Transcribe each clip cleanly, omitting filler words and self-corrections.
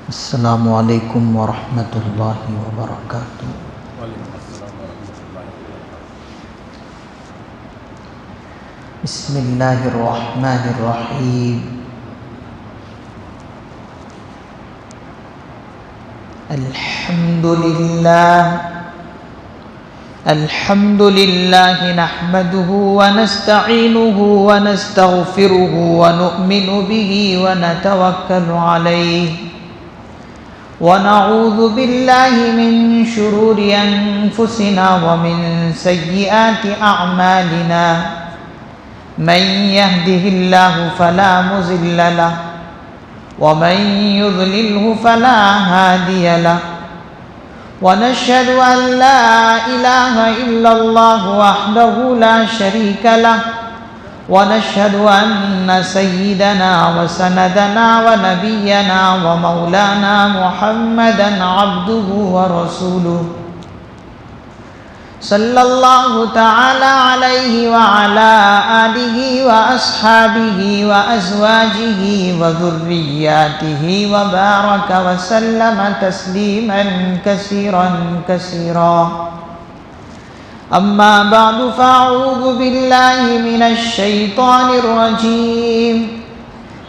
السلام علیکم ورحمۃ اللہ وبرکاتہ۔ بسم اللہ الرحمن الرحیم۔ الحمد للہ نحمده ونستعینه ونستغفره ونؤمن به ونتوکل علیہ ونعوذ باللہ من شرور انفسنا ومن سیئات اعمالنا من يهده الله فلا مضل له ومن يضلله فلا هادي له ونشهد ان لا اله الا الله وحده لا شريك له ونشهد ان سيدنا وسندنا ونبينا ومولانا محمدا عبده ورسوله صلی اللہ تعالی علیہ وعلى آلہ واصحابہ وازواجہ وذریاتہ وبارک وسلم تسلیما کثیرا کثیرا۔ اما بعد فاعوذ باللہ من الشیطان الرجیم۔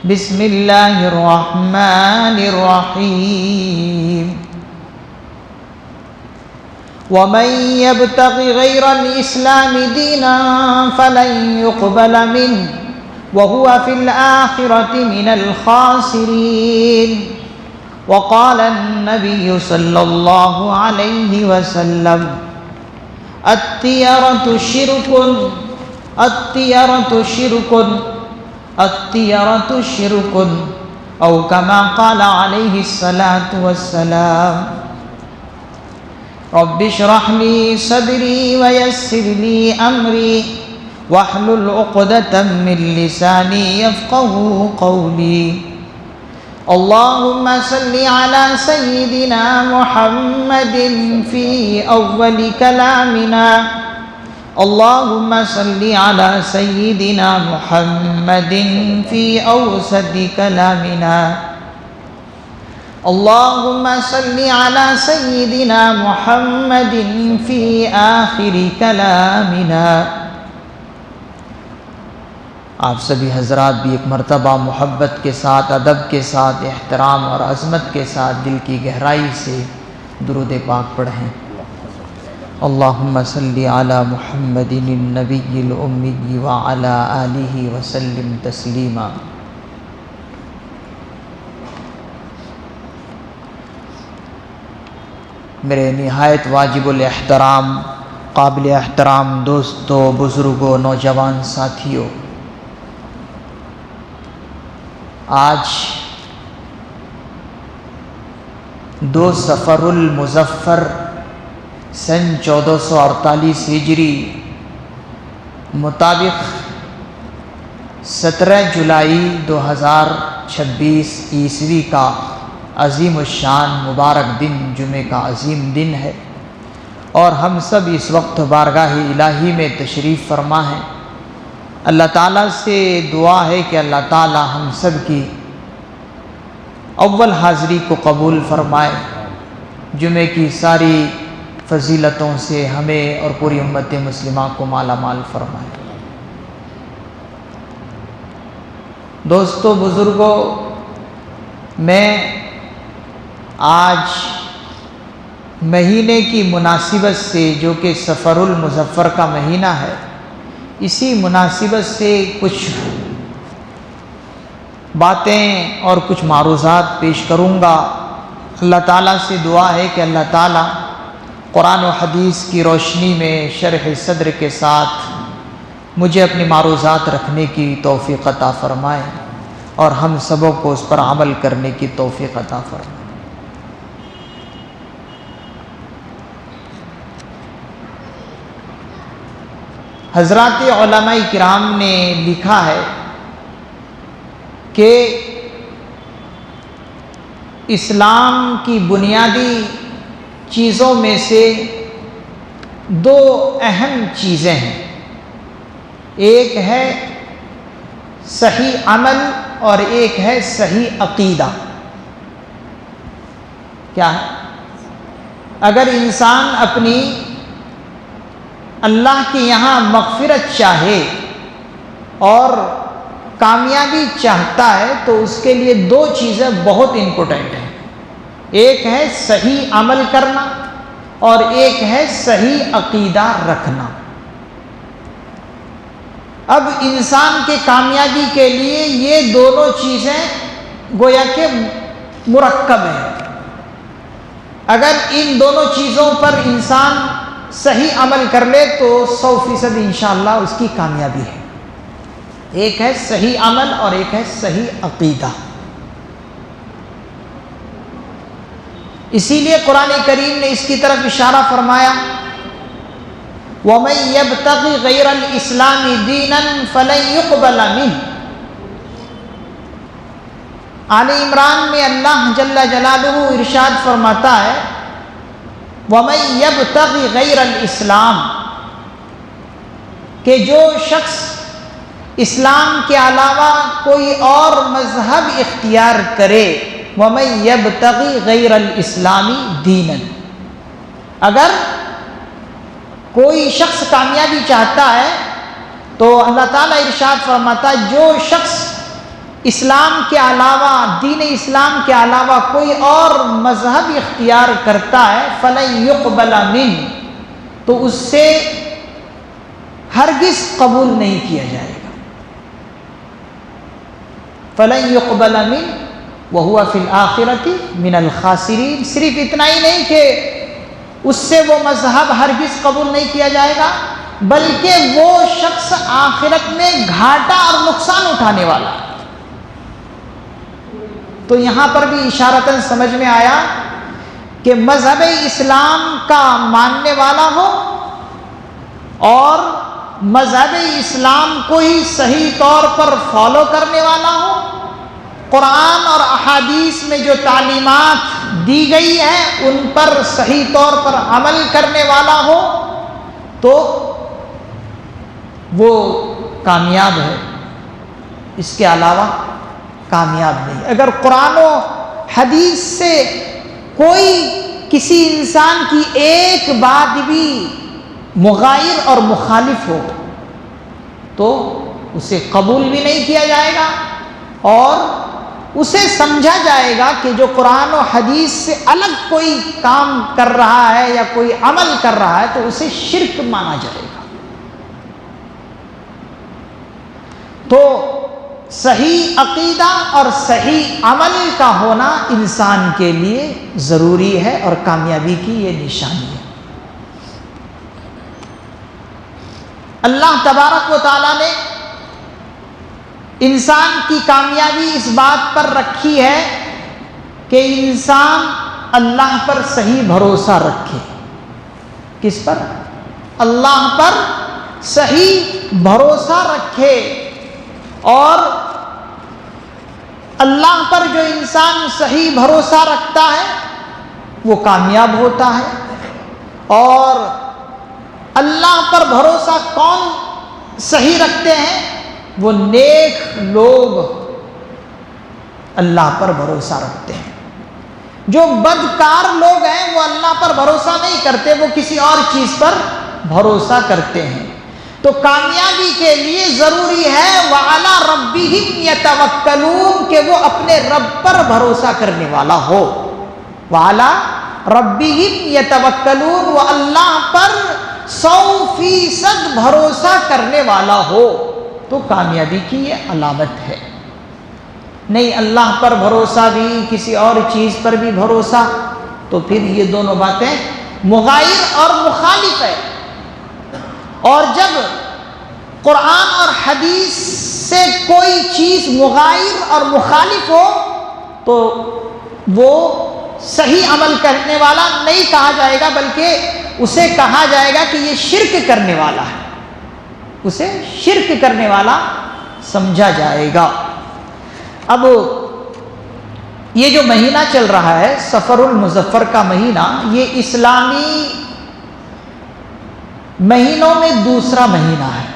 بسم اللہ الرحمن الرحیم۔ ومن يبتغ غير الإسلام دينا فلن يقبل منه وهو في الآخرة من الخاسرين۔ وقال النبي صلى الله عليه وسلم الطيرة شرك الطيرة شرك الطيرة شرك أو كما قال عليه الصلاة والسلام۔ رب اشرح لي صدري ويسر لي أمري واحلل عقدة من لساني يفقهوا قولي۔ اللهم صل على سيدنا محمد في أول كلامنا اللهم صل على سيدنا محمد في أوسط كلامنا اللهم صل على سيدنا محمد في آخر كلامنا۔ آپ سبھی حضرات بھی ایک مرتبہ محبت کے ساتھ، ادب کے ساتھ، احترام اور عظمت کے ساتھ دل کی گہرائی سے درود پاک پڑھیں۔ اللہم صل علی محمد النبی الامی وعلی آلہ وسلم تسلیما۔ میرے نہایت واجب الاحترام، قابل احترام دوستوں، بزرگوں، نوجوان ساتھیوں، آج 2 صفر المظفر سن 1448 ہجری مطابق 17 جولائی 2026 عیسوی کا عظیم الشان مبارک دن، جمعہ کا عظیم دن ہے، اور ہم سب اس وقت بارگاہ الہی میں تشریف فرما ہیں۔ اللہ تعالیٰ سے دعا ہے کہ اللہ تعالیٰ ہم سب کی اول حاضری کو قبول فرمائے، جمعے کی ساری فضیلتوں سے ہمیں اور پوری امت مسلمہ کو مالا مال فرمائے۔ دوستو، بزرگوں، میں آج مہینے کی مناسبت سے، جو کہ صفر المظفر کا مہینہ ہے، اسی مناسبت سے کچھ باتیں اور کچھ معروضات پیش کروں گا۔ اللہ تعالیٰ سے دعا ہے کہ اللہ تعالیٰ قرآن و حدیث کی روشنی میں شرح صدر کے ساتھ مجھے اپنی معروضات رکھنے کی توفیق عطا فرمائے، اور ہم سبوں کو اس پر عمل کرنے کی توفیق عطا فرمائے۔ حضرات علماء کرام نے لکھا ہے کہ اسلام کی بنیادی چیزوں میں سے 2 اہم چیزیں ہیں۔ ایک ہے صحیح عمل اور ایک ہے صحیح عقیدہ۔ کیا ہے؟ اگر انسان اپنی اللہ کے یہاں مغفرت چاہے اور کامیابی چاہتا ہے تو اس کے لیے دو چیزیں بہت امپورٹنٹ ہیں. ایک ہے صحیح عمل کرنا اور ایک ہے صحیح عقیدہ رکھنا. اب انسان کے کامیابی کے لیے یہ دونوں چیزیں گویا کہ مرکب ہیں. اگر ان دونوں چیزوں پر انسان صحیح عمل کر لے تو 100% انشاءاللہ اس کی کامیابی ہے. ایک ہے صحیح عمل اور ایک ہے صحیح عقیدہ. اسی لیے قرآن کریم نے اس کی طرف اشارہ فرمایا وَمَن يَبْتَغِ غَيْرَ الْإِسْلَامِ دِينًا فَلَن يُقْبَلَ مِنْهُ. آل عمران میں اللہ جل جلالہ ارشاد فرماتا ہے وَمَن يَبْتَغِ غَيْرَ الْإِسْلَامِ، کہ جو شخص اسلام کے علاوہ کوئی اور مذہب اختیار کرے، وَمَن يَبْتَغِ غَيْرَ الْإِسْلَامِ دِينًا، اگر کوئی شخص کامیابی چاہتا ہے تو اللہ تعالیٰ ارشاد فرماتا ہے جو شخص اسلام کے علاوہ، دین اسلام کے علاوہ کوئی اور مذہب اختیار کرتا ہے فَلَن يُقْبَلَ مِنْهُ، تو اس سے ہرگز قبول نہیں کیا جائے گا. فَلَن يُقْبَلَ مِنْهُ وَهُوَ فِي الْآخِرَةِ مِنَ الْخَاسِرِينَ. صرف اتنا ہی نہیں کہ اس سے وہ مذہب ہرگز قبول نہیں کیا جائے گا، بلکہ وہ شخص آخرت میں گھاٹا اور نقصان اٹھانے والا. تو یہاں پر بھی اشارتاً سمجھ میں آیا کہ مذہب اسلام کا ماننے والا ہو اور مذہب اسلام کو ہی صحیح طور پر فالو کرنے والا ہو، قرآن اور احادیث میں جو تعلیمات دی گئی ہیں ان پر صحیح طور پر عمل کرنے والا ہو تو وہ کامیاب ہے، اس کے علاوہ کامیاب نہیں. اگر قرآن و حدیث سے کوئی کسی انسان کی ایک بات بھی مغایر اور مخالف ہو تو اسے قبول بھی نہیں کیا جائے گا اور اسے سمجھا جائے گا کہ جو قرآن و حدیث سے الگ کوئی کام کر رہا ہے یا کوئی عمل کر رہا ہے تو اسے شرک مانا جائے گا. تو صحیح عقیدہ اور صحیح عمل کا ہونا انسان کے لیے ضروری ہے اور کامیابی کی یہ نشانی ہے. اللہ تبارک و تعالیٰ نے انسان کی کامیابی اس بات پر رکھی ہے کہ انسان اللہ پر صحیح بھروسہ رکھے. کس پر؟ اللہ پر صحیح بھروسہ رکھے. اور اللہ پر جو انسان صحیح بھروسہ رکھتا ہے وہ کامیاب ہوتا ہے. اور اللہ پر بھروسہ کون صحیح رکھتے ہیں؟ وہ نیک لوگ اللہ پر بھروسہ رکھتے ہیں. جو بدکار لوگ ہیں وہ اللہ پر بھروسہ نہیں کرتے، وہ کسی اور چیز پر بھروسہ کرتے ہیں. تو کامیابی کے لیے ضروری ہے وَعَلَىٰ رَبِّهِمْ يَتَوَكَّلُونَ کہ وہ اپنے رب پر بھروسہ کرنے والا ہو. وَعَلَىٰ رَبِّهِمْ يَتَوَكَّلُونَ، وہ اللہ پر 100% بھروسہ کرنے والا ہو تو کامیابی کی یہ علامت ہے. نہیں اللہ پر بھروسہ بھی کسی اور چیز پر بھی بھروسہ تو پھر یہ دونوں باتیں مغایر اور مخالف ہے. اور جب قرآن اور حدیث سے کوئی چیز مغایر اور مخالف ہو تو وہ صحیح عمل کرنے والا نہیں کہا جائے گا، بلکہ اسے کہا جائے گا کہ یہ شرک کرنے والا ہے، اسے شرک کرنے والا سمجھا جائے گا. اب یہ جو مہینہ چل رہا ہے سفر المظفر کا مہینہ، یہ اسلامی مہینوں میں دوسرا مہینہ ہے.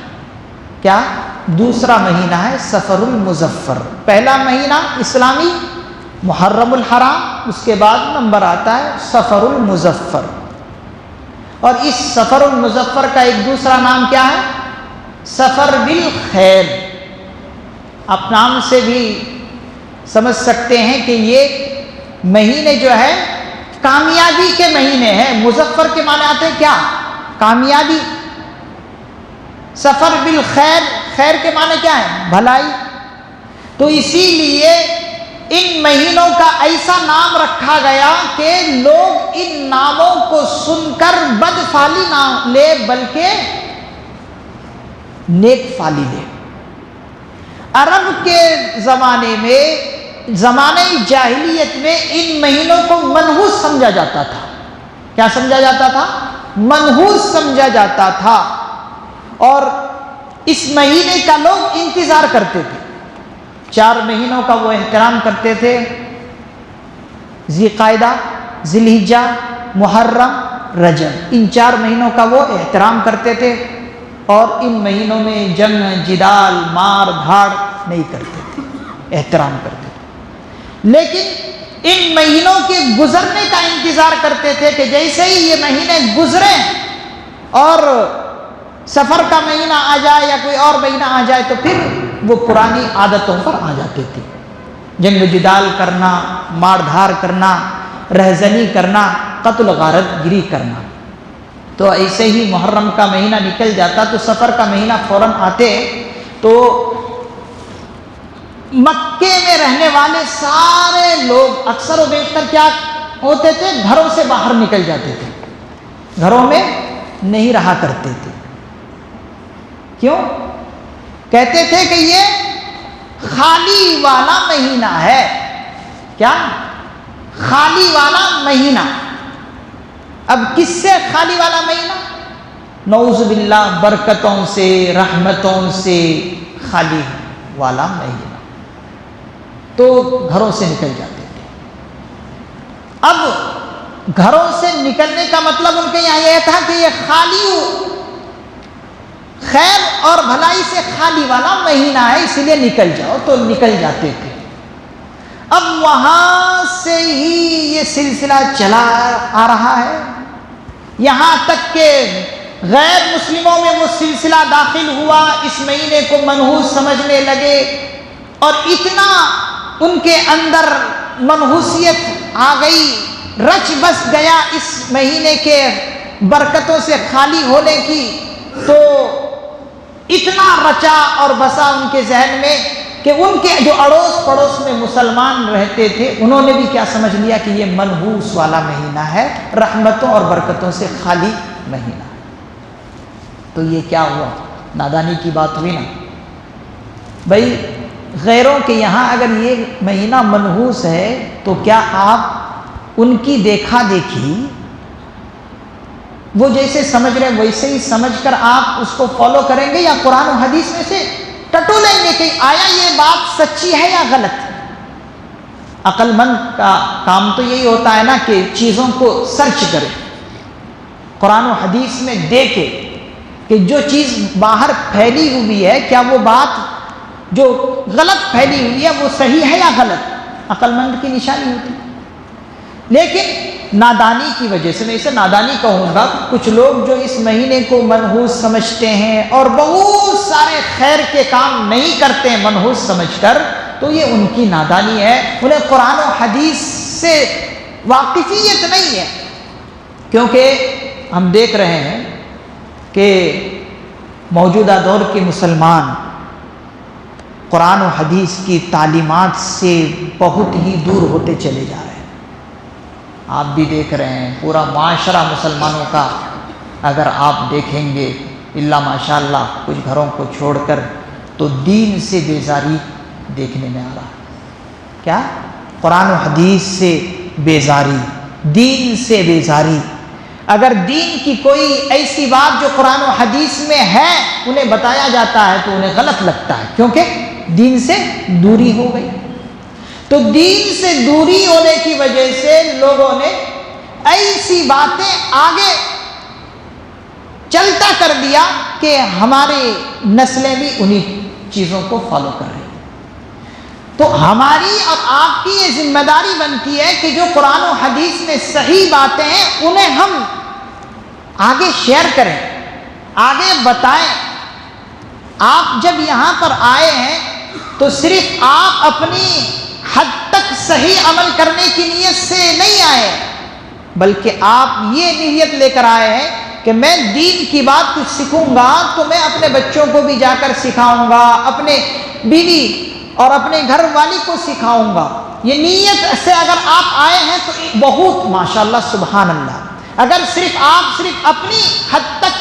کیا؟ دوسرا مہینہ ہے سفر المظفر. پہلا مہینہ اسلامی محرم الحرام، اس کے بعد نمبر آتا ہے سفر المظفر، اور اس سفر المظفر کا ایک دوسرا نام کیا ہے؟ سفر بالخیر۔ آپ نام سے بھی سمجھ سکتے ہیں کہ یہ مہینے جو ہے کامیابی کے مہینے ہیں۔ مظفر کے معنی آتے ہیں کیا؟ کامیابی۔ سفر بالخیر، خیر کے معنی کیا ہے؟ بھلائی۔ تو اسی لیے ان مہینوں کا ایسا نام رکھا گیا کہ لوگ ان ناموں کو سن کر بد فعلی نہ لے بلکہ نیک فعلی لے۔ عرب کے زمانے میں، زمانہ جاہلیت میں ان مہینوں کو منحوس سمجھا جاتا تھا۔ کیا سمجھا جاتا تھا؟ منحوس سمجھا جاتا تھا، اور اس مہینے کا لوگ انتظار کرتے تھے۔ 4 مہینوں کا وہ احترام کرتے تھے، ذی قعدہ، ذی الحجہ، محرم، رجب، ان 4 مہینوں کا وہ احترام کرتے تھے، اور ان مہینوں میں جنگ، جدال، مار دھاڑ نہیں کرتے تھے، احترام کرتے تھے۔ لیکن ان مہینوں کے گزرنے کا انتظار کرتے تھے کہ جیسے ہی یہ مہینے گزریں اور سفر کا مہینہ آ جائے یا کوئی اور مہینہ آ جائے تو پھر وہ پرانی عادتوں پر آ جاتے تھے، جنگ جدال کرنا، مار دھاڑ کرنا، رہزنی کرنا، قتل غارت گری کرنا۔ تو ایسے ہی محرم کا مہینہ نکل جاتا تو سفر کا مہینہ فوراً آتے تو مکے میں رہنے والے سارے لوگ اکثر و بیشتر کیا ہوتے تھے؟ گھروں سے باہر نکل جاتے تھے، گھروں میں نہیں رہا کرتے تھے۔ کیوں؟ کہتے تھے کہ یہ خالی والا مہینہ ہے۔ کیا؟ خالی والا مہینہ۔ اب کس سے خالی والا مہینہ؟ نعوذ باللہ، برکتوں سے، رحمتوں سے خالی والا مہینہ۔ تو گھروں سے نکل جاتے تھے۔ اب گھروں سے نکلنے کا مطلب ان کے یہاں یہ تھا کہ یہ خالی خیر اور بھلائی سے خالی والا مہینہ ہے، اس لیے نکل جاؤ، تو نکل جاتے تھے۔ اب وہاں سے ہی یہ سلسلہ چلا آ رہا ہے، یہاں تک کہ غیر مسلموں میں وہ سلسلہ داخل ہوا، اس مہینے کو منحوس سمجھنے لگے، اور اتنا ان کے اندر منحوسیت آ گئی، رچ بس گیا اس مہینے کے برکتوں سے خالی ہونے کی، تو اتنا رچا اور بسا ان کے ذہن میں کہ ان کے جو اڑوس پڑوس میں مسلمان رہتے تھے انہوں نے بھی کیا سمجھ لیا کہ یہ منحوس والا مہینہ ہے، رحمتوں اور برکتوں سے خالی مہینہ۔ تو یہ کیا ہوا؟ نادانی کی بات ہوئی نا بھائی۔ غیروں کے یہاں اگر یہ مہینہ منحوس ہے تو کیا آپ ان کی دیکھا دیکھی وہ جیسے سمجھ رہے ویسے ہی سمجھ کر آپ اس کو فالو کریں گے، یا قرآن و حدیث میں سے ٹٹو لیں گے کہ آیا یہ بات سچی ہے یا غلط؟ عقل مند کا کام تو یہی ہوتا ہے نا کہ چیزوں کو سرچ کرے، قرآن و حدیث میں دیکھے کہ جو چیز باہر پھیلی ہوئی ہے کیا وہ بات جو غلط پھیلی ہوئی ہے وہ صحیح ہے یا غلط، عقل مند کی نشانی ہوتی ہے۔ لیکن نادانی کی وجہ سے، میں اسے نادانی کہوں گا، کچھ لوگ جو اس مہینے کو منحوس سمجھتے ہیں اور بہت سارے خیر کے کام نہیں کرتے ہیں منحوس سمجھ کر، تو یہ ان کی نادانی ہے، انہیں قرآن و حدیث سے واقفیت نہیں ہے۔ کیونکہ ہم دیکھ رہے ہیں کہ موجودہ دور کے مسلمان قرآن و حدیث کی تعلیمات سے بہت ہی دور ہوتے چلے جا رہے ہیں۔ آپ بھی دیکھ رہے ہیں پورا معاشرہ مسلمانوں کا، اگر آپ دیکھیں گے الا ماشاء اللہ کچھ گھروں کو چھوڑ کر، تو دین سے بیزاری دیکھنے میں آ رہا ہے۔ کیا؟ قرآن و حدیث سے بیزاری، دین سے بیزاری۔ اگر دین کی کوئی ایسی بات جو قرآن و حدیث میں ہے انہیں بتایا جاتا ہے تو انہیں غلط لگتا ہے، کیونکہ دین سے دوری ہو گئی۔ تو دین سے دوری ہونے کی وجہ سے لوگوں نے ایسی باتیں آگے چلتا کر دیا کہ ہماری نسلیں بھی انہی چیزوں کو فالو کر رہی ہیں۔ تو ہماری اور آپ کی یہ ذمہ داری بنتی ہے کہ جو قرآن و حدیث میں صحیح باتیں ہیں انہیں ہم آگے شیئر کریں، آگے بتائیں۔ آپ جب یہاں پر آئے ہیں تو صرف آپ اپنی حد تک صحیح عمل کرنے کی نیت سے نہیں آئے، بلکہ آپ یہ نیت لے کر آئے ہیں کہ میں دین کی بات کچھ سیکھوں گا تو میں اپنے بچوں کو بھی جا کر سکھاؤں گا، اپنے بیوی اور اپنے گھر والی کو سکھاؤں گا۔ یہ نیت سے اگر آپ آئے ہیں تو بہت ماشاءاللہ سبحان اللہ۔ اگر آپ صرف اپنی حد تک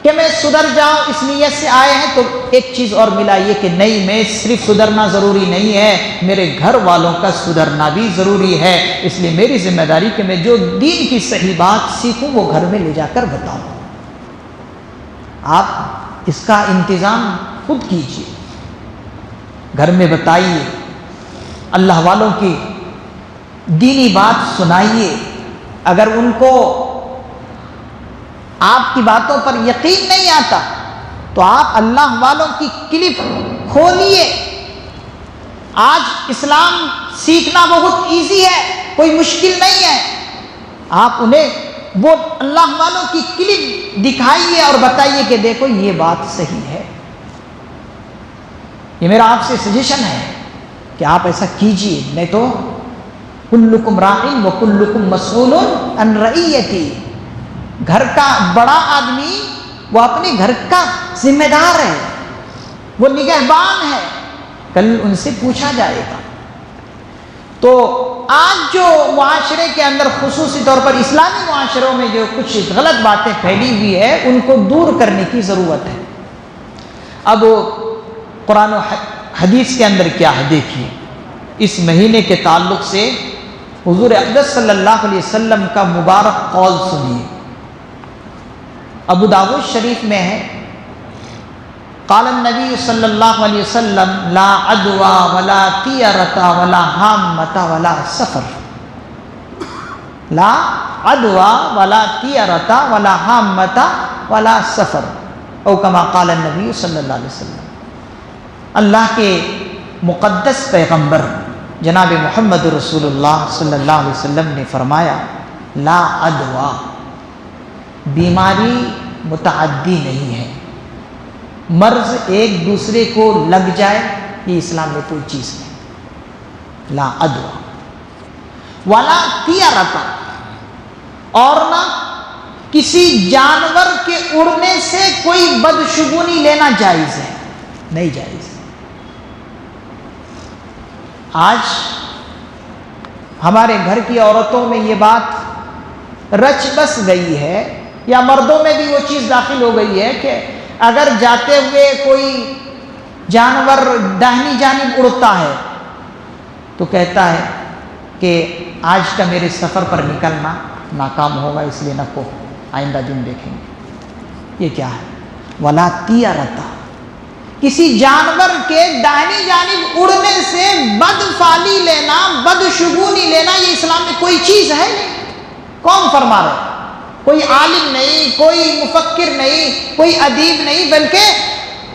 کہ میں سدھر جاؤں اس نیت سے آئے ہیں تو ایک چیز اور ملا یہ کہ نہیں، میں صرف سدھرنا ضروری نہیں ہے، میرے گھر والوں کا سدھرنا بھی ضروری ہے، اس لیے میری ذمہ داری کہ میں جو دین کی صحیح بات سیکھوں وہ گھر میں لے جا کر بتاؤں۔ آپ اس کا انتظام خود کیجیے، گھر میں بتائیے، اللہ والوں کی دینی بات سنائیے۔ اگر ان کو آپ کی باتوں پر یقین نہیں آتا تو آپ اللہ والوں کی کلپ کھولیے۔ آج اسلام سیکھنا بہت ایزی ہے، کوئی مشکل نہیں ہے۔ آپ انہیں وہ اللہ والوں کی کلپ دکھائیے اور بتائیے کہ دیکھو یہ بات صحیح ہے۔ یہ میرا آپ سے سجیشن ہے کہ آپ ایسا کیجئے، نہیں تو کلکم راعٍ وکلکم مسئول عن رعیتی۔ گھر کا بڑا آدمی وہ اپنے گھر کا ذمہ دار ہے، وہ نگہبان ہے، کل ان سے پوچھا جائے گا۔ تو آج جو معاشرے کے اندر خصوصی طور پر اسلامی معاشروں میں جو کچھ غلط باتیں پھیلی ہوئی ہے ان کو دور کرنے کی ضرورت ہے۔ اب قرآن و حدیث کے اندر کیا ہے دیکھیے، اس مہینے کے تعلق سے حضور اقدس صلی اللہ علیہ وسلم کا مبارک قول سنیے۔ ابو داؤد شریف میں ہے، قال النبی صلی اللہ علیہ وسلم لا عدوى ولا طیرۃ ولا حامۃ ولا سفر، لا عدوى ولا طیرۃ ولا حامۃ ولا سفر، او کما قال النبی صلی اللہ علیہ وسلم۔ اللہ کے مقدس پیغمبر جناب محمد رسول اللہ صلی اللہ علیہ وسلم نے فرمایا لا عدوى، بیماری متعدی نہیں ہے، مرض ایک دوسرے کو لگ جائے یہ اسلام میں کوئی چیز نہیں۔ لا عدوى ولا طیرۃ، اور نہ کسی جانور کے اڑنے سے کوئی بدشگونی لینا جائز ہے، نہیں جائز۔ آج ہمارے گھر کی عورتوں میں یہ بات رچ بس گئی ہے، یا مردوں میں بھی وہ چیز داخل ہو گئی ہے کہ اگر جاتے ہوئے کوئی جانور داہنی جانب اڑتا ہے تو کہتا ہے کہ آج کا میرے سفر پر نکلنا ناکام ہوگا، اس لیے نہ کو آئندہ دن دیکھیں گے۔ یہ کیا ہے؟ ولا طیرۃ، کسی جانور کے داہنی جانب اڑنے سے بدفعلی لینا، بدشگونی لینا یہ اسلام میں کوئی چیز ہے نہیں۔ کون فرما رہا ہے؟ کوئی عالم نہیں، کوئی مفکر نہیں، کوئی ادیب نہیں، بلکہ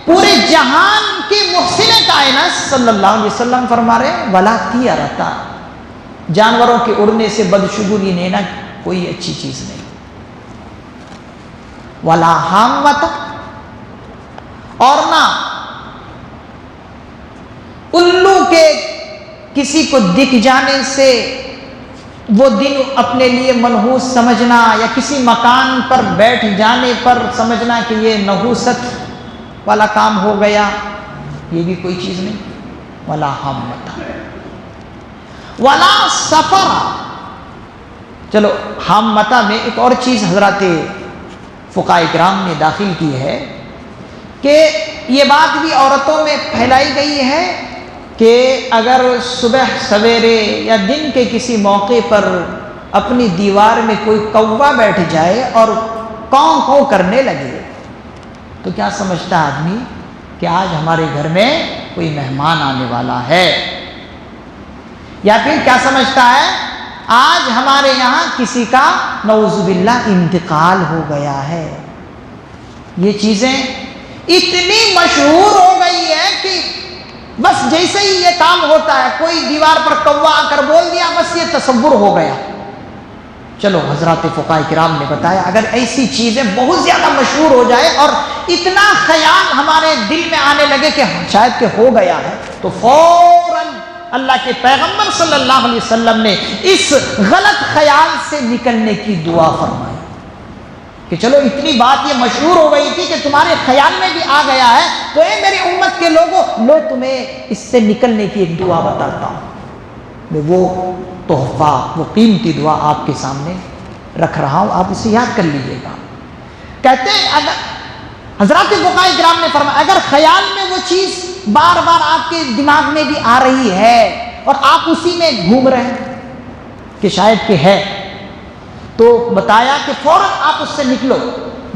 پورے جہان کے محسن کائنات صلی اللہ علیہ وسلم فرما رہے ہیں ولا طیرۃ، جانوروں کے اڑنے سے بدشگونی لینا کوئی اچھی چیز نہیں۔ ولا حامۃ، اور نہ الو کے کسی کو دکھ جانے سے وہ دن اپنے لیے منحوس سمجھنا، یا کسی مکان پر بیٹھ جانے پر سمجھنا کہ یہ نحوست والا کام ہو گیا، یہ بھی کوئی چیز نہیں۔ ولا حامۃ ولا سفر۔ چلو حامۃ میں ایک اور چیز حضرات فقہاء کرام نے داخل کی ہے کہ یہ بات بھی عورتوں میں پھیلائی گئی ہے کہ اگر صبح سویرے یا دن کے کسی موقع پر اپنی دیوار میں کوئی کوا بیٹھ جائے اور کاؤں کاؤں کرنے لگے تو کیا سمجھتا ہے آدمی کہ آج ہمارے گھر میں کوئی مہمان آنے والا ہے، یا پھر کیا سمجھتا ہے آج ہمارے یہاں کسی کا نعوذ باللہ انتقال ہو گیا ہے۔ یہ چیزیں اتنی مشہور ہو گئی ہے کہ بس جیسے ہی یہ کام ہوتا ہے، کوئی دیوار پر کوا آ کر بول دیا، بس یہ تصور ہو گیا۔ چلو حضرات فقہاء کرام نے بتایا اگر ایسی چیزیں بہت زیادہ مشہور ہو جائے اور اتنا خیال ہمارے دل میں آنے لگے کہ شاید کہ ہو گیا ہے، تو فوراً اللہ کے پیغمبر صلی اللہ علیہ وسلم نے اس غلط خیال سے نکلنے کی دعا فرمائی کہ چلو اتنی بات یہ مشہور ہو گئی تھی کہ تمہارے خیال میں بھی آ گیا ہے، تو اے میری امت کے لوگوں، لو تمہیں اس سے نکلنے کی ایک دعا بتاتا ہوں۔ میں وہ تحفہ، وہ قیمتی دعا آپ کے سامنے رکھ رہا ہوں، آپ اسے یاد کر لیجیے گا۔ کہتے ہیں اگر حضرات فقہاء کرام نے فرمایا اگر خیال میں وہ چیز بار بار آپ کے دماغ میں بھی آ رہی ہے اور آپ اسی میں گھوم رہے ہیں کہ شاید کہ ہے، تو بتایا کہ فوراً آپ اس سے نکلو،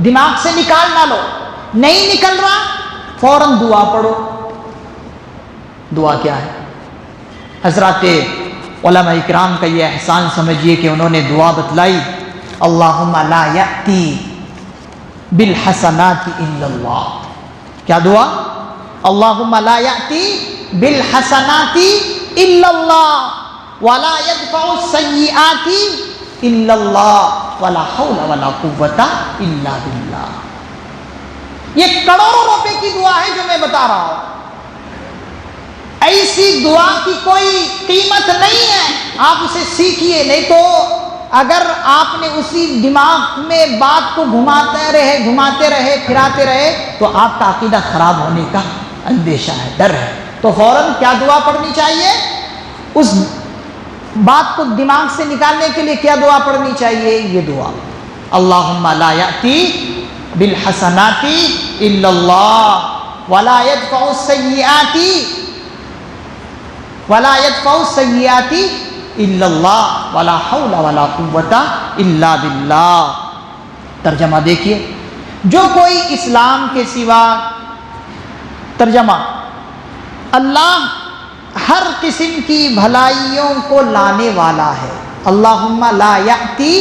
دماغ سے نکال نہ لو، نہیں نکل رہا فوراً دعا پڑھو۔ دعا کیا ہے؟ حضرات علماء اکرام کا یہ احسان سمجھیے کہ انہوں نے دعا بتلائی، اللہم لا یأتی بالحسنات الا اللہ۔ کیا دعا؟ اللہم لا یأتی بالحسنات الا اللہ ولا یدفع السیئات الا اللہ ولا حول ولا قوت الا باللہ۔ یہ کروڑوں روپے کی دعا ہے جو میں بتا رہا ہوں۔ ایسی دعا کی کوئی قیمت نہیں ہے، آپ اسے سیکھیے، نہیں تو اگر آپ نے اسی دماغ میں بات کو گھماتے رہے پھراتے رہے تو آپ کا عقیدہ خراب ہونے کا اندیشہ ہے، ڈر ہے۔ تو فوراً کیا دعا پڑھنی چاہیے؟ اس بات کو دماغ سے نکالنے کے لیے کیا دعا پڑھنی چاہیے؟ یہ دعا، اللہم لا یأتی بالحسنات الا اللہ ولا یدفع السیئات الا اللہ ولا حول ولا قوت الا باللہ۔ ترجمہ دیکھیے، جو کوئی اسلام کے سوا، ترجمہ اللہ ہر قسم کی بھلائیوں کو لانے والا ہے، اللہم لا یأتی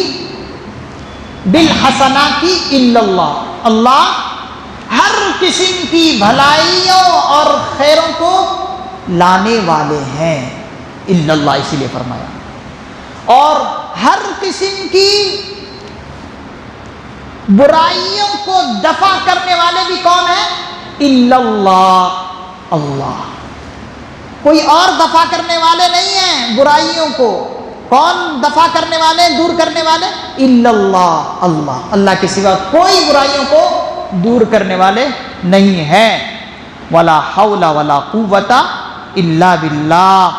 بالحسنات الا اللہ، اللہ ہر قسم کی بھلائیوں اور خیروں کو لانے والے ہیں، الا اللہ اسی لیے فرمایا، اور ہر قسم کی برائیوں کو دفع کرنے والے بھی کون ہیں؟ الا اللہ، اللہ، کوئی اور دفع کرنے والے نہیں ہیں برائیوں کو۔ کون دفع کرنے والے، دور کرنے والے؟ الا اللہ، اللہ، اللہ کے سوا کوئی برائیوں کو دور کرنے والے نہیں ہیں۔ ولا حول ولا قوت الا باللہ،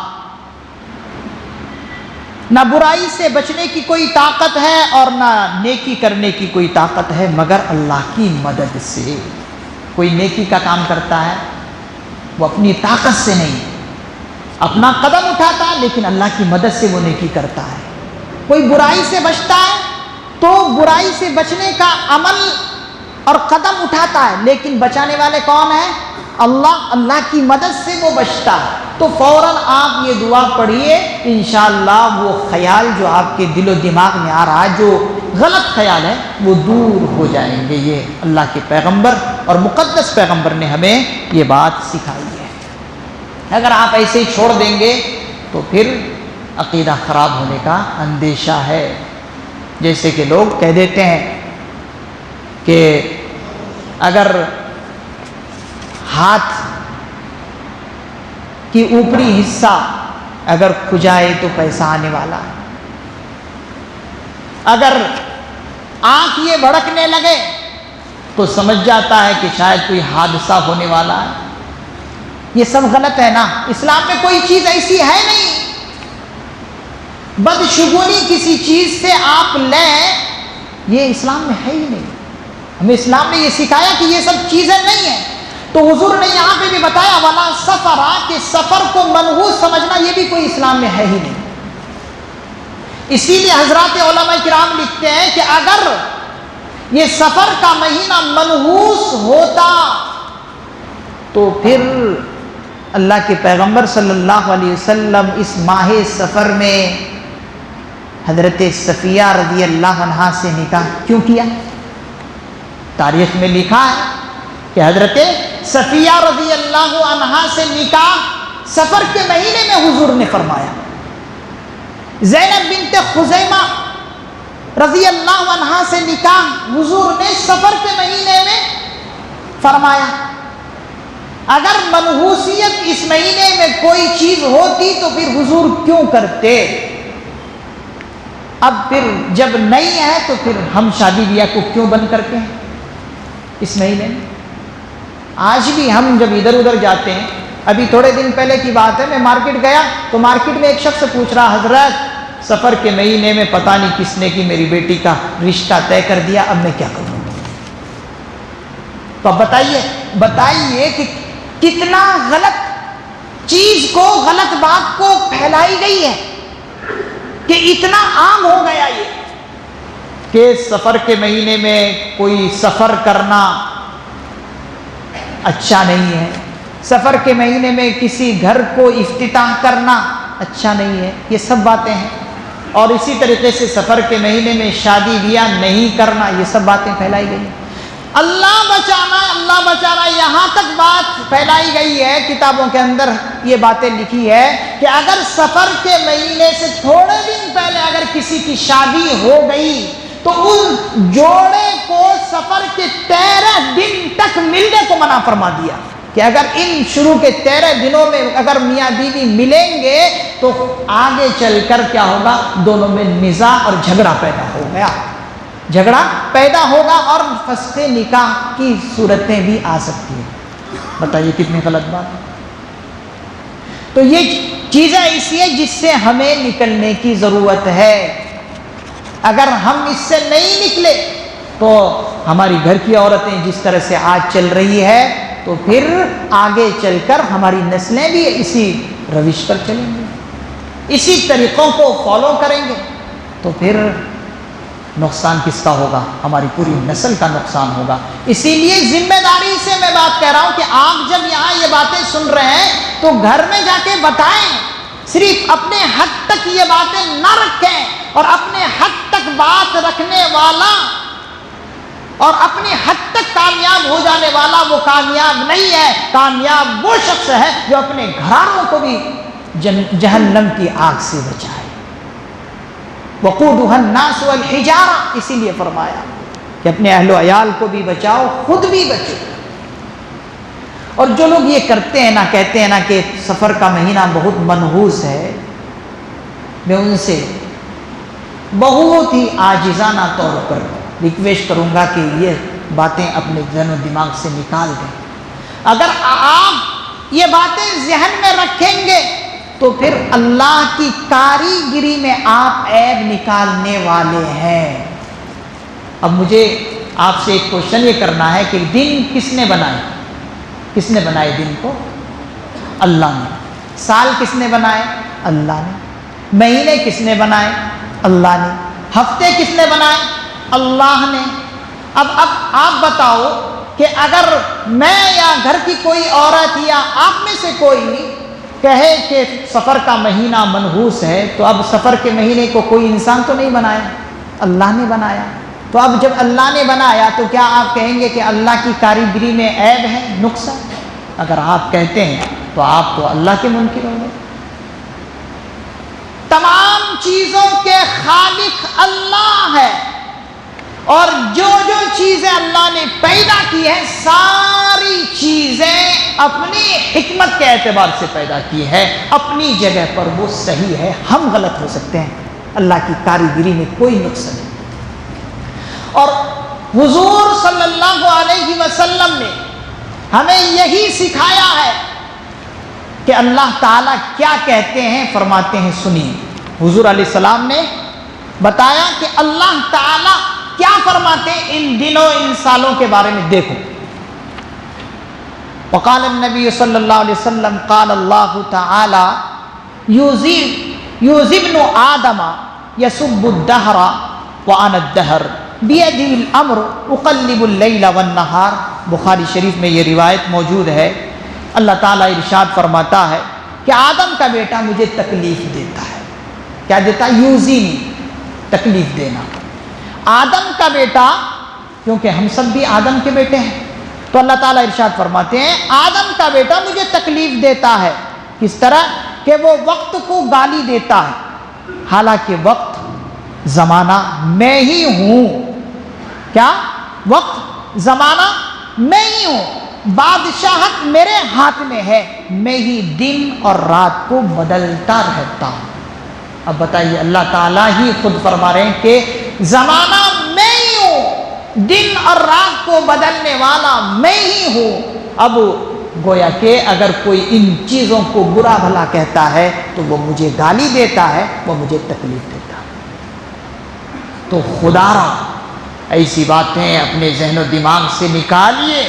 نہ برائی سے بچنے کی کوئی طاقت ہے اور نہ نیکی کرنے کی کوئی طاقت ہے مگر اللہ کی مدد سے۔ کوئی نیکی کا کام کرتا ہے وہ اپنی طاقت سے نہیں، اپنا قدم اٹھاتا ہے لیکن اللہ کی مدد سے وہ نیکی کرتا ہے۔ کوئی برائی سے بچتا ہے تو برائی سے بچنے کا عمل اور قدم اٹھاتا ہے، لیکن بچانے والے کون ہیں؟ اللہ، اللہ کی مدد سے وہ بچتا ہے۔ تو فوراً آپ یہ دعا پڑھیے، انشاءاللہ وہ خیال جو آپ کے دل و دماغ میں آ رہا ہے، جو غلط خیال ہے، وہ دور ہو جائیں گے۔ یہ اللہ کے پیغمبر اور مقدس پیغمبر نے ہمیں یہ بات سکھائی ہے۔ اگر آپ ایسے ہی چھوڑ دیں گے تو پھر عقیدہ خراب ہونے کا اندیشہ ہے۔ جیسے کہ لوگ کہہ دیتے ہیں کہ اگر ہاتھ کی اوپری حصہ اگر کھجائے تو پیسہ آنے والا ہے، اگر آنکھ یہ بھڑکنے لگے تو سمجھ جاتا ہے کہ شاید کوئی حادثہ ہونے والا ہے۔ یہ سب غلط ہے نا، اسلام میں کوئی چیز ایسی ہے نہیں۔ بدشگونی کسی چیز سے آپ لیں، یہ اسلام میں ہے ہی نہیں۔ ہمیں اسلام نے یہ سکھایا کہ یہ سب چیزیں نہیں ہیں۔ تو حضور نے یہاں پہ بھی بتایا ولا سفر، کہ سفر کو منحوس سمجھنا یہ بھی کوئی اسلام میں ہے ہی نہیں۔ اسی لیے حضرات علماء کرام لکھتے ہیں کہ اگر یہ سفر کا مہینہ منحوس ہوتا تو پھر اللہ کے پیغمبر صلی اللہ علیہ وسلم اس ماہ سفر میں حضرت صفیہ رضی اللہ عنہا سے نکاح کیوں کیا؟ تاریخ میں لکھا ہے کہ حضرت صفیہ رضی اللہ عنہا سے نکاح سفر کے مہینے میں حضور نے فرمایا۔ زینب بنت خزیمہ رضی اللہ عنہا سے نکاح حضور نے سفر کے مہینے میں فرمایا۔ اگر منحوسیت اس مہینے میں کوئی چیز ہوتی تو پھر حضور کیوں کرتے؟ اب پھر جب نہیں ہے تو پھر ہم شادی بیاہ کو کیوں بند کرتے ہیں اس مہینے میں؟ آج بھی ہم جب ادھر ادھر جاتے ہیں، ابھی تھوڑے دن پہلے کی بات ہے، میں مارکیٹ گیا تو مارکیٹ میں ایک شخص پوچھ رہا، حضرت سفر کے مہینے میں پتہ نہیں کس نے کی میری بیٹی کا رشتہ طے کر دیا، اب میں کیا کروں؟ تو اب بتائیے کہ کتنا غلط چیز کو، غلط بات کو پھیلائی گئی ہے کہ اتنا عام ہو گیا یہ کہ سفر کے مہینے میں کوئی سفر کرنا اچھا نہیں ہے، سفر کے مہینے میں کسی گھر کو افتتاح کرنا اچھا نہیں ہے، یہ سب باتیں ہیں۔ اور اسی طریقے سے سفر کے مہینے میں شادی بیاہ نہیں کرنا، یہ سب باتیں پھیلائی گئی ہیں۔ اللہ بچانا، یہاں تک بات پھیلائی گئی ہے، کتابوں کے اندر یہ باتیں لکھی ہے کہ اگر سفر کے مہینے سے تھوڑے دن پہلے اگر کسی کی شادی ہو گئی تو اس جوڑے کو سفر کے 13 دن تک ملنے کو منع فرما دیا کہ اگر ان شروع کے 13 دنوں میں اگر میاں بیوی ملیں گے تو آگے چل کر کیا ہوگا، دونوں میں نزاع اور جھگڑا پیدا ہوگا اور فسخ نکاح کی صورتیں بھی آ سکتی ہیں۔ بتائیے کتنی غلط بات ہے۔ تو یہ چیزیں ایسی ہیں جس سے ہمیں نکلنے کی ضرورت ہے۔ اگر ہم اس سے نہیں نکلے تو ہماری گھر کی عورتیں جس طرح سے آج چل رہی ہے تو پھر آگے چل کر ہماری نسلیں بھی اسی روش پر چلیں گے، اسی طریقوں کو فالو کریں گے، تو پھر نقصان کس کا ہوگا؟ ہماری پوری نسل کا نقصان ہوگا۔ اسی لیے ذمہ داری سے میں بات کہہ رہا ہوں کہ آپ جب یہاں یہ باتیں سن رہے ہیں تو گھر میں جا کے بتائیں، صرف اپنے حد تک یہ باتیں نہ رکھیں، اور اپنے حد تک بات رکھنے والا اور اپنے حد تک کامیاب ہو جانے والا وہ کامیاب نہیں ہے، کامیاب وہ شخص ہے جو اپنے گھرانوں کو بھی جہنم کی آگ سے بچائے۔ وقودها الناس والحجارہ، اسی لیے فرمایا کہ اپنے اہل و عیال کو بھی بچاؤ، خود بھی بچو۔ اور جو لوگ یہ کرتے ہیں نا، کہتے ہیں نا کہ سفر کا مہینہ بہت منحوس ہے، میں ان سے بہت ہی عاجزانہ طور پر ریکویسٹ کروں گا کہ یہ باتیں اپنے ذہن و دماغ سے نکال دیں۔ اگر آپ یہ باتیں ذہن میں رکھیں گے تو پھر اللہ کی کاریگری میں آپ عیب نکالنے والے ہیں۔ اب مجھے آپ سے ایک کوشچن یہ کرنا ہے کہ دن کس نے بنائے؟ کس نے بنائے دن کو؟ اللہ نے۔ سال کس نے بنائے؟ اللہ نے۔ مہینے کس نے بنائے؟ اللہ نے۔ ہفتے کس نے بنائے؟ اللہ نے۔ اب آپ بتاؤ کہ اگر میں یا گھر کی کوئی عورت یا آپ میں سے کوئی کہے کہ سفر کا مہینہ منحوس ہے، تو اب سفر کے مہینے کو کوئی انسان تو نہیں بنایا، اللہ نے بنایا۔ تو اب جب اللہ نے بنایا تو کیا آپ کہیں گے کہ اللہ کی کاریگری میں عیب ہے، نقص ہے؟ اگر آپ کہتے ہیں تو آپ تو اللہ کے منکر ہوں گے۔ تمام چیزوں کے خالق اللہ ہے، اور جو جو چیزیں اللہ نے پیدا کی ہیں ساری چیزیں اپنی حکمت کے اعتبار سے پیدا کی ہے، اپنی جگہ پر وہ صحیح ہے۔ ہم غلط ہو سکتے ہیں، اللہ کی کاریگری میں کوئی نقص نہیں۔ اور حضور صلی اللہ علیہ وسلم نے ہمیں یہی سکھایا ہے کہ اللہ تعالیٰ کیا کہتے ہیں، فرماتے ہیں سنیے۔ حضور علیہ السلام نے بتایا کہ اللہ تعالیٰ کیا فرماتے ہیں ان دنوں، ان سالوں کے بارے میں، دیکھو۔ وقال النبی صلی اللہ علیہ وسلم قال اللہ تعالی یوزی ابن آدم یسب الدہر وانا الدہر بیدی الامر اقلب اللیل والنہار۔ بخاری شریف میں یہ روایت موجود ہے۔ اللہ تعالیٰ ارشاد فرماتا ہے کہ آدم کا بیٹا مجھے تکلیف دیتا ہے۔ کیا دیتا ہے؟ یوزینی، تکلیف دینا۔ آدم کا بیٹا، کیونکہ ہم سب بھی آدم کے بیٹے ہیں، تو اللہ تعالیٰ ارشاد فرماتے ہیں آدم کا بیٹا مجھے تکلیف دیتا ہے کس طرح کہ وہ وقت کو گالی دیتا ہے، حالانکہ وقت زمانہ میں ہی ہوں. کیا؟ وقت زمانہ میں ہی ہوں، بادشاہت میرے ہاتھ میں ہے، میں ہی دن اور رات کو بدلتا رہتا ہوں. اب بتائیے، اللہ تعالیٰ ہی خود فرما رہے ہیں کہ زمانہ میں ہی ہوں، دن اور رات کو بدلنے والا میں ہی ہوں. اب گویا کہ اگر کوئی ان چیزوں کو برا بھلا کہتا ہے تو وہ مجھے گالی دیتا ہے، وہ مجھے تکلیف دیتا ہے. تو خدا را ایسی باتیں اپنے ذہن و دماغ سے نکالیے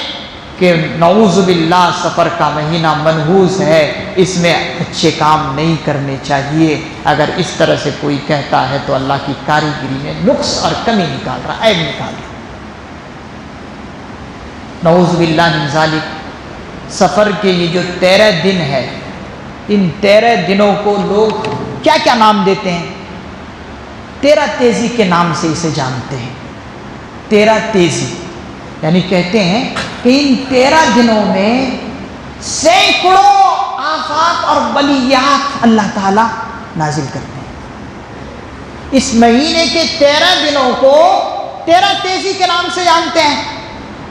کہ نعوذ باللہ سفر کا مہینہ منحوس ہے، اس میں اچھے کام نہیں کرنے چاہیے. اگر اس طرح سے کوئی کہتا ہے تو اللہ کی کاریگری میں نقص اور کمی نکال رہا، عیب نکال رہا. نعوذ باللہ من ذالک. سفر کے یہ جو 13 دن ہے، ان 13 دنوں کو لوگ کیا کیا نام دیتے ہیں؟ 13 تیزی کے نام سے اسے جانتے ہیں. 13 تیزی یعنی کہتے ہیں کہ ان 13 دنوں میں سینکڑوں آفات اور بلیات اللہ تعالیٰ نازل کرتے ہیں. اس مہینے کے 13 دنوں کو 13 تیزی کے نام سے جانتے ہیں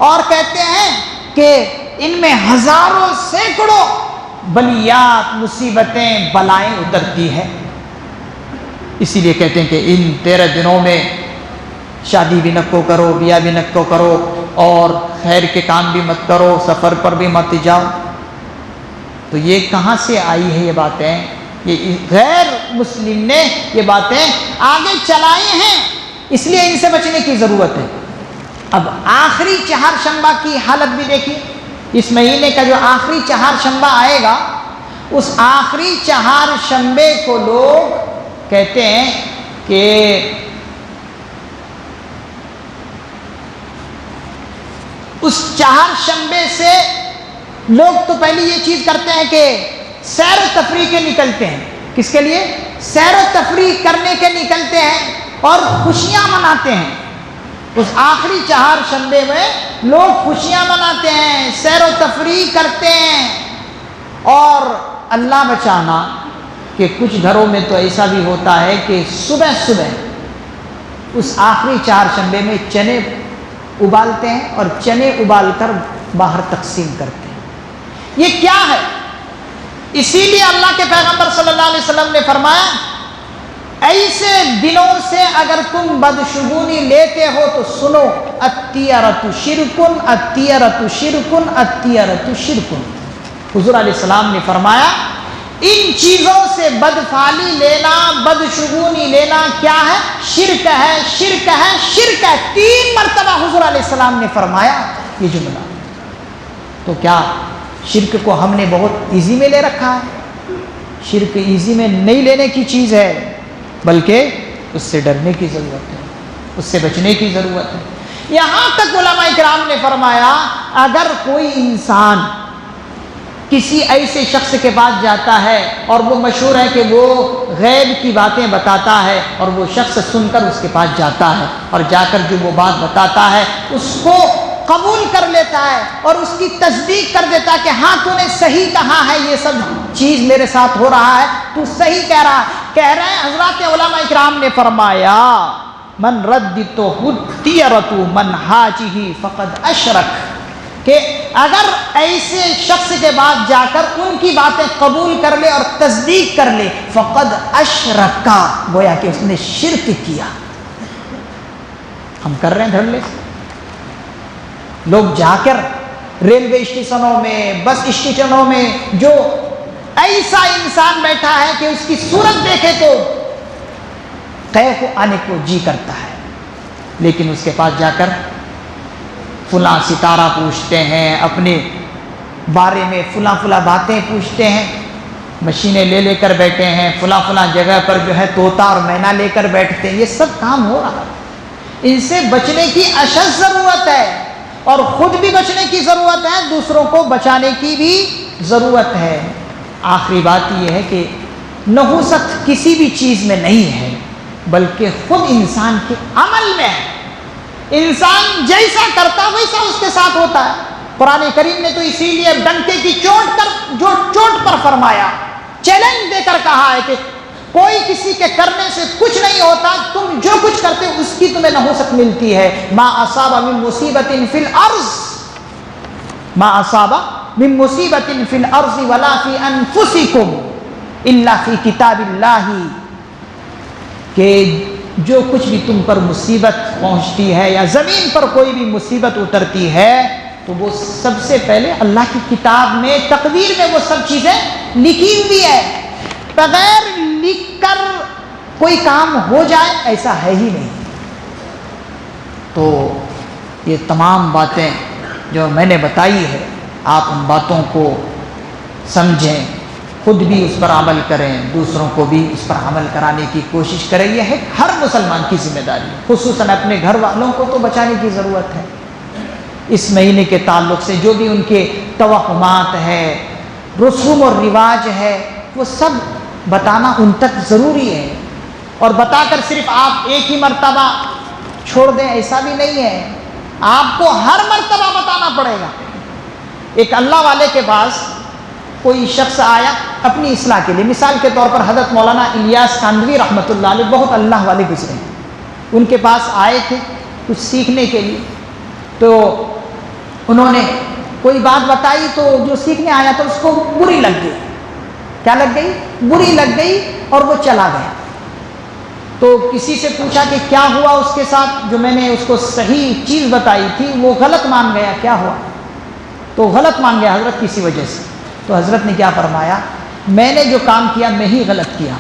اور کہتے ہیں کہ ان میں ہزاروں سینکڑوں بلیات، مصیبتیں، بلائیں اترتی ہیں. اسی لیے کہتے ہیں کہ ان 13 دنوں میں شادی بھی نہ کرو، بیاہ بھی نہ کرو، اور خیر کے کام بھی مت کرو، سفر پر بھی مت جاؤ. تو یہ کہاں سے آئی ہے یہ باتیں؟ یہ غیر مسلم نے یہ باتیں آگے چلائی ہیں، اس لیے ان سے بچنے کی ضرورت ہے. اب آخری چہارشنبہ کی حالت بھی دیکھیے. اس مہینے کا جو آخری چہارشنبہ آئے گا، اس آخری چہارشنبے کو لوگ کہتے ہیں کہ اس چہارشنبے سے لوگ تو پہلی یہ چیز کرتے ہیں کہ سیر و تفریح کے نکلتے ہیں. کس کے لیے؟ سیر و تفریح کرنے کے نکلتے ہیں اور خوشیاں مناتے ہیں. اس آخری چہارشنبے میں لوگ خوشیاں مناتے ہیں، سیر و تفریح کرتے ہیں. اور اللہ بچانا کہ کچھ گھروں میں تو ایسا بھی ہوتا ہے کہ صبح صبح اس آخری چہارشنبے میں چنے ابالتے ہیں اور چنے ابال کر باہر تقسیم کرتے ہیں. یہ کیا ہے؟ اسی لیے اللہ کے پیغمبر صلی اللہ علیہ وسلم نے فرمایا، ایسے دنوں سے اگر تم بدشگونی لیتے ہو تو سنو، الطیرۃ شرکن، الطیرۃ شرکن، الطیرۃ شرکن. حضور علیہ السلام نے فرمایا ان چیزوں سے بدفعلی لینا، بدشگونی لینا کیا ہے؟ شرک ہے، شرک ہے، شرک ہے. 3 مرتبہ حضور علیہ السلام نے فرمایا یہ جملہ. تو کیا شرک کو ہم نے بہت ایزی میں لے رکھا ہے؟ شرک ایزی میں نہیں لینے کی چیز ہے، بلکہ اس سے ڈرنے کی ضرورت ہے، اس سے بچنے کی ضرورت ہے. یہاں تک علماء کرام نے فرمایا اگر کوئی انسان کسی ایسے شخص کے پاس جاتا ہے اور وہ مشہور ہے کہ وہ غیب کی باتیں بتاتا ہے، اور وہ شخص سن کر اس کے پاس جاتا ہے اور جا کر جو وہ بات بتاتا ہے اس کو قبول کر لیتا ہے اور اس کی تصدیق کر دیتا ہے کہ ہاں تو نے صحیح کہا ہے، یہ سب چیز میرے ساتھ ہو رہا ہے، تو صحیح کہہ رہا ہے. کہہ رہے ہیں حضرات علماء اکرام نے فرمایا من ردت الطیرۃ من حاجہ فقد اشرک، کہ اگر ایسے شخص کے بعد جا کر ان کی باتیں قبول کر لے اور تصدیق کر لے، فقد اشرکا، گویا کہ اس نے شرک کیا. ہم کر رہے ہیں دھڑلے سے. لوگ جا کر ریلوے اسٹیشنوں میں، بس اسٹیشنوں میں جو ایسا انسان بیٹھا ہے کہ اس کی صورت دیکھے تو قیف آنے کو جی کرتا ہے، لیکن اس کے پاس جا کر فلاں ستارہ پوچھتے ہیں، اپنے بارے میں فلاں فلاں باتیں پوچھتے ہیں، مشینیں لے لے کر بیٹھے ہیں، فلاں فلاں جگہ پر جو ہے طوطا اور مینا لے کر بیٹھتے ہیں. یہ سب کام ہو رہا ہے. ان سے بچنے کی اشد ضرورت ہے، اور خود بھی بچنے کی ضرورت ہے، دوسروں کو بچانے کی بھی ضرورت ہے. آخری بات یہ ہے کہ نحوست کسی بھی چیز میں نہیں ہے، بلکہ خود انسان کے عمل میں ہے. انسان جیسا کرتا ویسا اس کے ساتھ ہوتا ہے. قرآن کریم نے تو اسی لیے ڈنکے کی چوٹ پر فرمایا چیلنج دے کر کہا ہے کہ کوئی کسی کے کرنے سے کچھ نہیں ہوتا، تم جو کچھ کرتے ہو اس کی تمہیں نحوست ملتی ہے۔ ما اصاب من مصیبت فی الارض، ما اصاب من مصیبت فی الارض ولا فی انفسکم الا فی کتاب اللہ، کہ جو کچھ بھی تم پر مصیبت پہنچتی ہے یا زمین پر کوئی بھی مصیبت اترتی ہے تو وہ سب سے پہلے اللہ کی کتاب میں، تقدیر میں وہ سب چیزیں لکھی ہوئی ہے۔ بغیر لکھ کر کوئی کام ہو جائے ایسا ہے ہی نہیں۔ تو یہ تمام باتیں جو میں نے بتائی ہے، آپ ان باتوں کو سمجھیں، خود بھی اس پر عمل کریں، دوسروں کو بھی اس پر عمل کرانے کی کوشش کریں۔ یہ ہے ہر مسلمان کی ذمہ داری، خصوصاً اپنے گھر والوں کو تو بچانے کی ضرورت ہے۔ اس مہینے کے تعلق سے جو بھی ان کے توہمات ہے، رسوم اور رواج ہے، وہ سب بتانا ان تک ضروری ہے، اور بتا کر صرف آپ ایک ہی مرتبہ چھوڑ دیں ایسا بھی نہیں ہے، آپ کو ہر مرتبہ بتانا پڑے گا۔ ایک اللہ والے کے پاس کوئی شخص آیا اپنی اصلاح کے لیے، مثال کے طور پر حضرت مولانا الیاس کاندھوی رحمۃ اللہ علیہ، بہت اللہ والے گزرے، ان کے پاس آئے تھے کچھ سیکھنے کے لیے، تو انہوں نے کوئی بات بتائی تو جو سیکھنے آیا تھا اس کو بری لگ گئی۔ کیا لگ گئی؟ بری لگ گئی، اور وہ چلا گیا۔ تو کسی سے پوچھا کہ کیا ہوا اس کے ساتھ، جو میں نے اس کو صحیح چیز بتائی تھی وہ غلط مان گیا، کیا ہوا؟ تو غلط مان گیا حضرت کسی وجہ سے۔ تو حضرت نے کیا فرمایا، میں نے جو کام کیا میں ہی غلط کیا،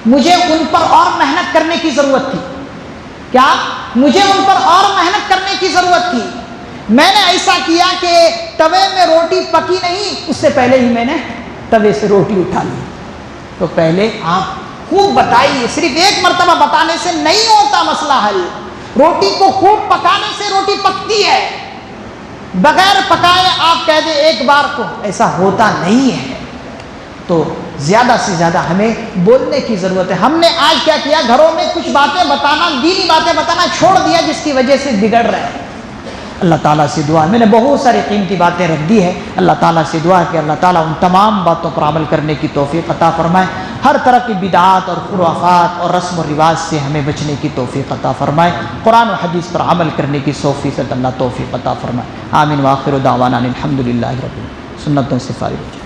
مجھے ان پر اور محنت کرنے کی ضرورت تھی۔ کیا؟ مجھے ان پر اور محنت کرنے کی ضرورت تھی۔ میں نے ایسا کیا کہ توے میں روٹی پکی نہیں، اس سے پہلے ہی میں نے توے سے روٹی اٹھا لی۔ تو پہلے آپ خوب بتائیے، صرف ایک مرتبہ بتانے سے نہیں ہوتا مسئلہ حل، روٹی کو خوب پکانے سے روٹی پکتی ہے، بغیر پکائے آپ کہہ دیں ایک بار کو، ایسا ہوتا نہیں ہے۔ تو زیادہ سے زیادہ ہمیں بولنے کی ضرورت ہے۔ ہم نے آج کیا کیا، گھروں میں کچھ باتیں بتانا، دینی باتیں بتانا چھوڑ دیا، جس کی وجہ سے بگڑ رہے ہیں۔ اللہ تعالیٰ سے دعا ہے، میں نے بہت ساری قیمتی باتیں رکھ دی ہے، اللہ تعالیٰ سے دعا ہے کہ اللہ تعالیٰ ان تمام باتوں پر عمل کرنے کی توفیق عطا فرمائے، ہر طرح کی بدعات اور خرافات اور رسم و رواج سے ہمیں بچنے کی توفیق عطا فرمائے، قرآن و حدیث پر عمل کرنے کی 100% اللہ توفیق عطا فرمائے۔ آمین۔ وآخر دعوانا الحمدللہ رب العالمین۔ سنتوں سے فارغ۔